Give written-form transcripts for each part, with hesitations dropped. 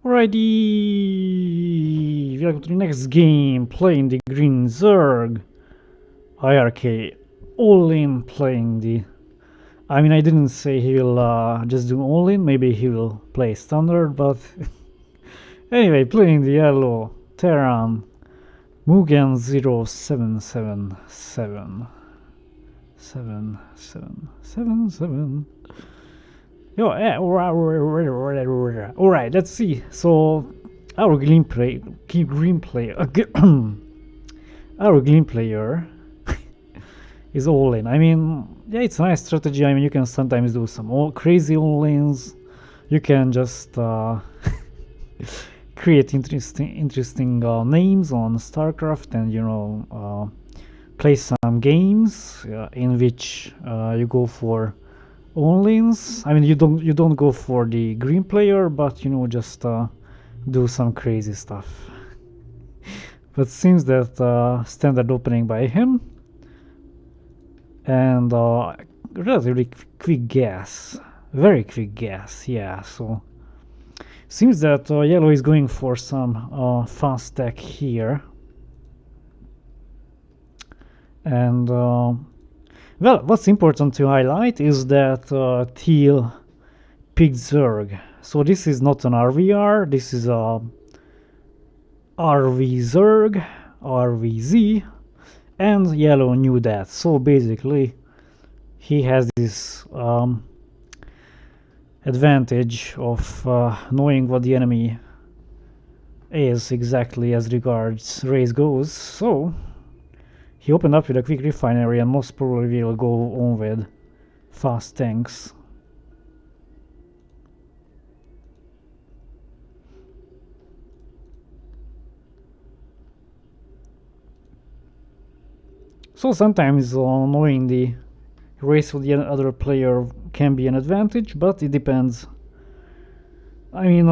Alrighty, welcome to the next game, playing the green Zerg. iRk-Ollin playing the... I mean, I didn't say he will just do Ollin, maybe he will play standard, but... anyway, playing the yellow Terran Mugen0777. 7777. Yo, alright, let's see. So, our green player is all-in. I mean, yeah, it's a nice strategy. I mean, you can sometimes do some crazy all-ins. You can just create interesting names on StarCraft, and play some games in which you go for all-ins. I mean, you don't go for the green player, but just do some crazy stuff. But seems that standard opening by him, and relatively quick guess, very quick guess. Yeah, so seems that yellow is going for some fast tech here, and well, what's important to highlight is that teal picked Zerg. So this is not an RVR, this is a RV Zerg, RVZ, and yellow knew that. So basically, he has this advantage of knowing what the enemy is exactly as regards race goes. So he opened up with a quick refinery and most probably will go on with fast tanks. So sometimes knowing the race of the other player can be an advantage, but it depends. I mean,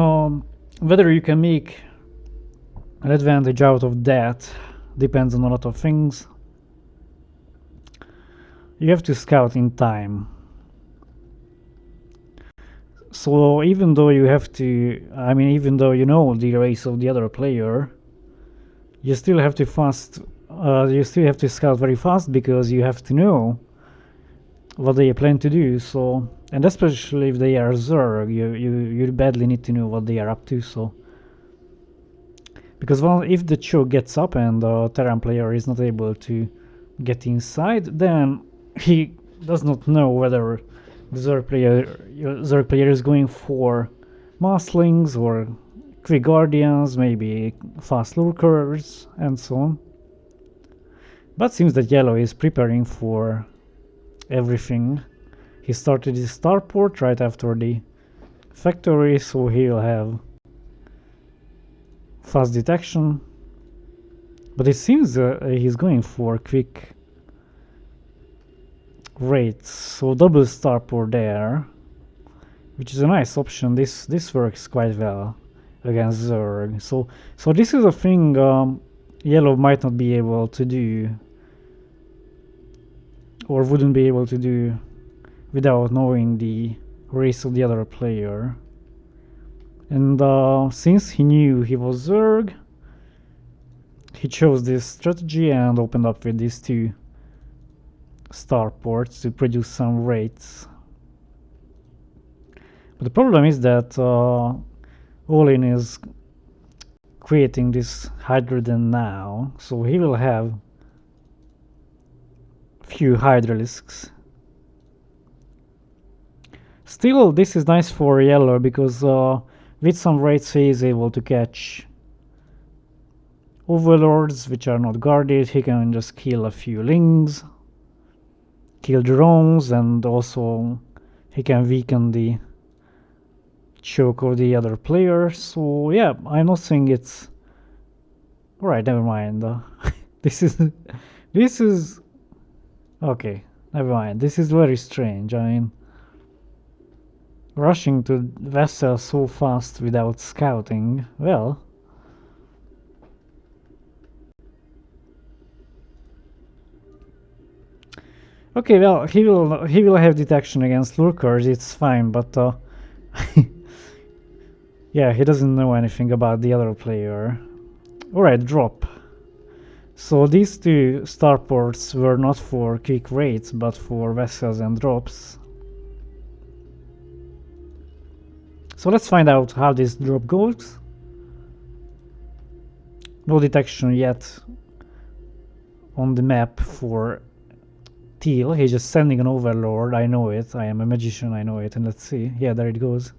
whether you can make an advantage out of that depends on a lot of things. You have to scout in time. So even though you have to, I mean, even though you know the race of the other player, you still have to scout very fast, because you have to know what they plan to do. So, and especially if they are Zerg, you badly need to know what they are up to. So, because if the choke gets up and the Terran player is not able to get inside, then he does not know whether the Zerg player is going for Mastlings or quick Guardians, maybe fast Lurkers, and so on. But seems that yellow is preparing for everything. He started his starport right after the factory, so he'll have fast detection. But it seems he's going for quick rates, so double starport there, which is a nice option. This works quite well against Zerg. So this is a thing yellow might not be able to do, or wouldn't be able to do, without knowing the race of the other player. And since he knew he was Zerg, he chose this strategy and opened up with these two starports to produce some rates. But the problem is that Ollin is creating this hydrogen now, so he will have few hydralisks. Still, this is nice for yellow, because with some rates he is able to catch overlords which are not guarded. He can just kill a few lings, kill drones, and also he can weaken the choke of the other player. So yeah, I'm not saying it's... alright, never mind. This is okay, never mind. This is very strange. I mean, rushing to vessel so fast without scouting, well... okay, well, he will have detection against lurkers, it's fine, but Yeah, he doesn't know anything about the other player. Alright, drop. So these two starports were not for quick raids, but for vessels and drops. So let's find out how this drop goes. No detection yet on the map for Teal. He's just sending an overlord. I know it. I am a magician. I know it. And let's see. Yeah, there it goes.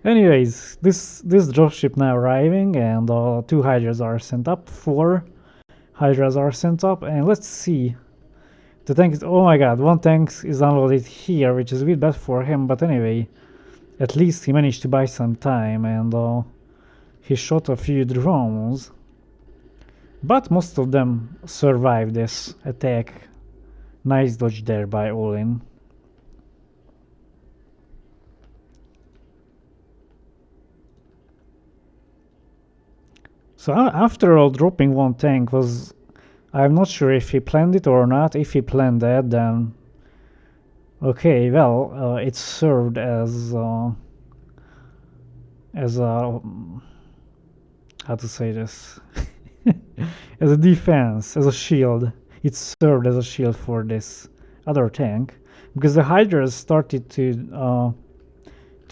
Anyways, this dropship now arriving, and 2 hydras are sent up. 4 hydras are sent up, and let's see. The tank is, oh my god, 1 tank is unloaded here, which is a bit bad for him, but anyway, at least he managed to buy some time, and he shot a few drones. But most of them survived this attack. Nice dodge there by Ollin. So after all, dropping 1 tank was... I'm not sure if he planned it or not. If he planned that, then... Okay, well, it served as a... how to say this? As a defense, as a shield. It served as a shield for this other tank, because the hydras started to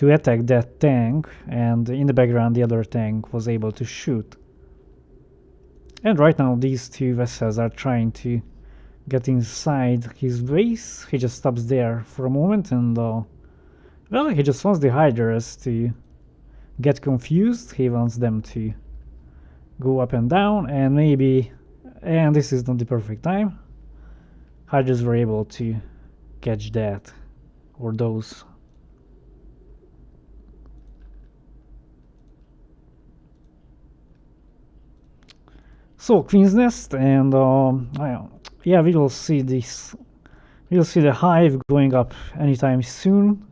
attack that tank, and in the background the other tank was able to shoot. And right now these 2 vessels are trying to get inside his base. He just stops there for a moment, and well, he just wants the hydras to get confused. He wants them to go up and down, and maybe, and this is not the perfect time, hydras were able to catch that, or those. So Queen's Nest, and yeah, we will see this. We'll see the hive going up anytime soon,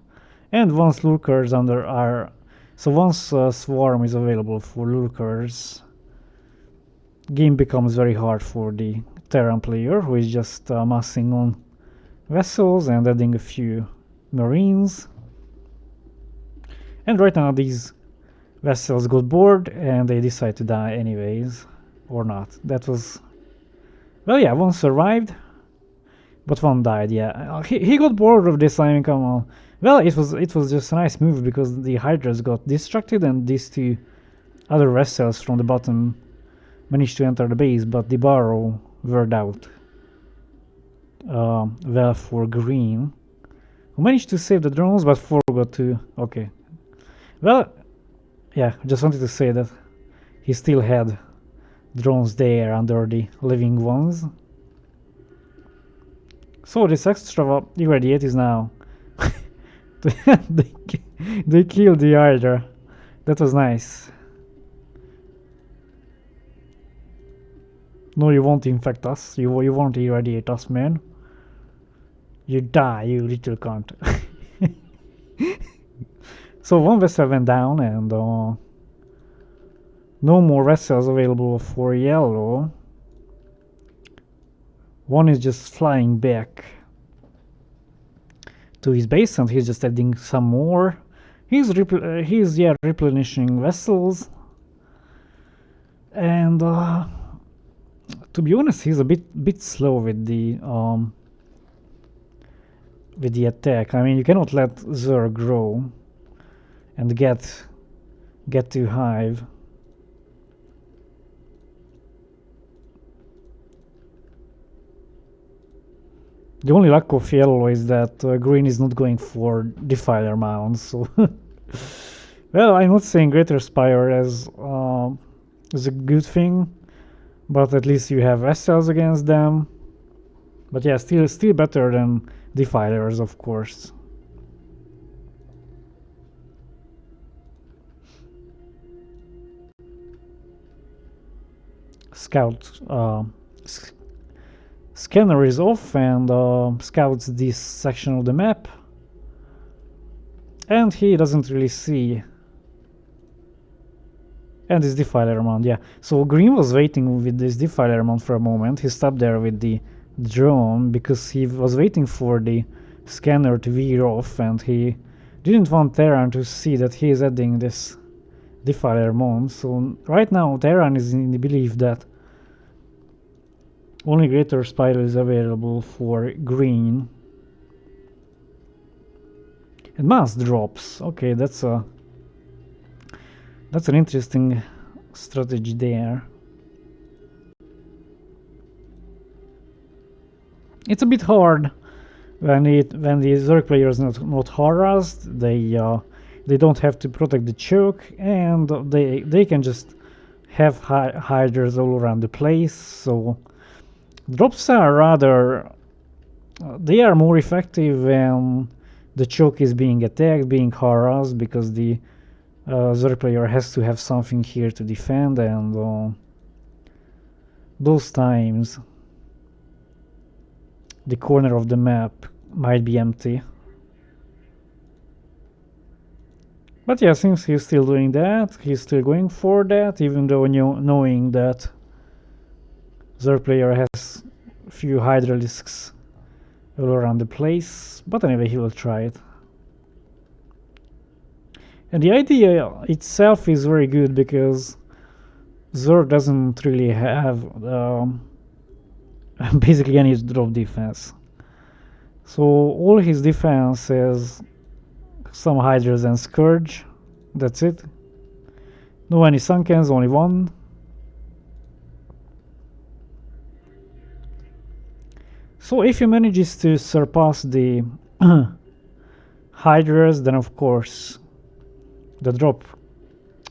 and once lurkers under are, so once swarm is available for lurkers, game becomes very hard for the Terran player, who is just massing on vessels and adding a few marines. And right now these vessels got bored and they decide to die anyways. Or not. That was... Well, yeah, 1 survived, but 1 died, yeah. He got bored of this, I mean, come on. Well, it was just a nice move, because the hydras got distracted and these 2 other vessels from the bottom managed to enter the base, but the barrow word out. Well, for green, who managed to save the drones but forgot to... Okay. Well, yeah, just wanted to say that he still had drones there under the living ones. So this extra irradiate is now... they killed the hydra. That was nice. No, you won't infect us. You won't irradiate us, man. You die, you little cunt. So 1 vessel went down, and no more vessels available for yellow. 1 is just flying back to his base, and he's just adding some more. He's replenishing vessels, and to be honest, he's a bit slow with the attack. I mean, you cannot let Zer grow and get to hive. The only lack of yellow is that green is not going for Defiler mounts. So well, I'm not saying Greater Spire is a good thing, but at least you have vessels against them. But yeah, still better than Defilers, of course. Scout scanner is off and scouts this section of the map, and he doesn't really see. And this Defiler mount, yeah. So green was waiting with this Defiler mount for a moment. He stopped there with the drone because he was waiting for the scanner to veer off, and he didn't want Terran to see that he is adding this Defiler Mon. So right now Terran is in the belief that only Greater Spiral is available for green. And mass drops. Okay, that's an interesting strategy there. It's a bit hard when the Zerg player is not harassed. They don't have to protect the choke, and they can just have hydras all around the place. So drops are rather they are more effective when the choke is being attacked, being harassed, because the Zerg player has to have something here to defend, and those times the corner of the map might be empty. But yeah, since he's still doing that, he's still going for that, even though knowing that Zerg player has a few Hydralisks all around the place. But anyway, he will try it. And the idea itself is very good, because Zerg doesn't really have basically any drop defense. So all his defense is some Hydras and Scourge. That's it. No any Sunkens, only one. So if he manages to surpass the Hydras, then of course the drop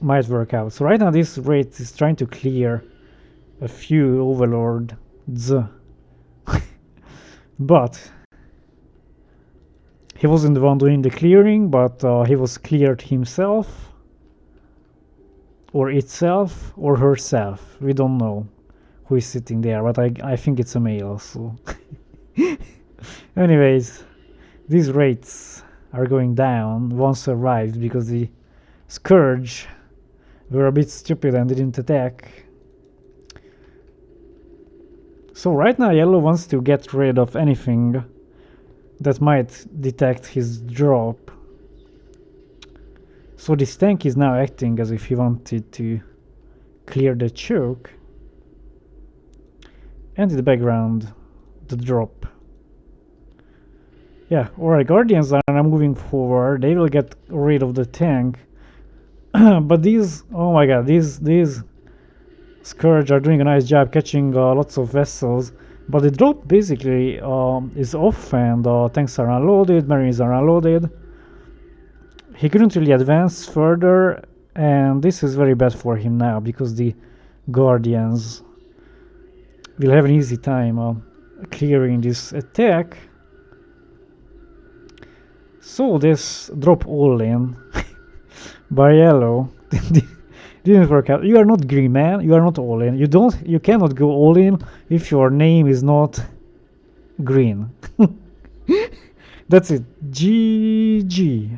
might work out. So right now this raid is trying to clear a few Overlords. But he wasn't the one doing the clearing, but he was cleared himself, or itself, or herself. We don't know who is sitting there, but I think it's a male. So anyways, these rates are going down. One survived because the Scourge were a bit stupid and didn't attack. So right now yellow wants to get rid of anything that might detect his drop. So this tank is now acting as if he wanted to clear the choke, and in the background the drop. Yeah, alright, Guardians are now moving forward. They will get rid of the tank. But these, oh my god, these Scourge are doing a nice job catching lots of vessels, but the drop basically is off, and tanks are unloaded, marines are unloaded. He couldn't really advance further, and this is very bad for him now, because the Guardians will have an easy time clearing this attack. So this drop Ollin by yellow didn't work out. You are not green, man. You are not Ollin. You cannot go Ollin if your name is not green. That's it. GG.